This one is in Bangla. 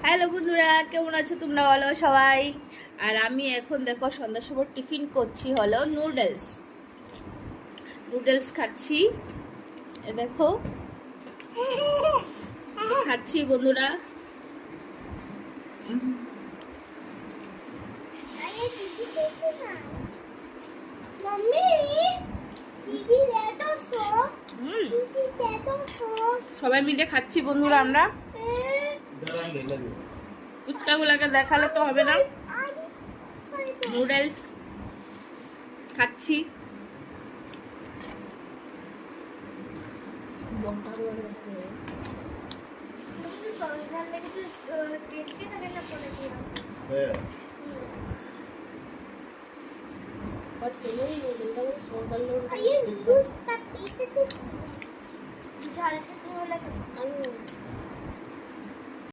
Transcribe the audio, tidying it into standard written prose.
হ্যালো বন্ধুরা, কেমন আছো তোমরা? বলো সবাই। আর আমি এখন দেখো সন্ধ্যার সময় টিফিন করছি, হলো নুডলস খাচ্ছি। এ দেখো খাচ্ছি বন্ধুরা। সবাই মিলে খাচ্ছি বন্ধুরা আমরা। ফুচকাগুলোকে দেখালে তো হবে না। নুডলস খাচ্ছি।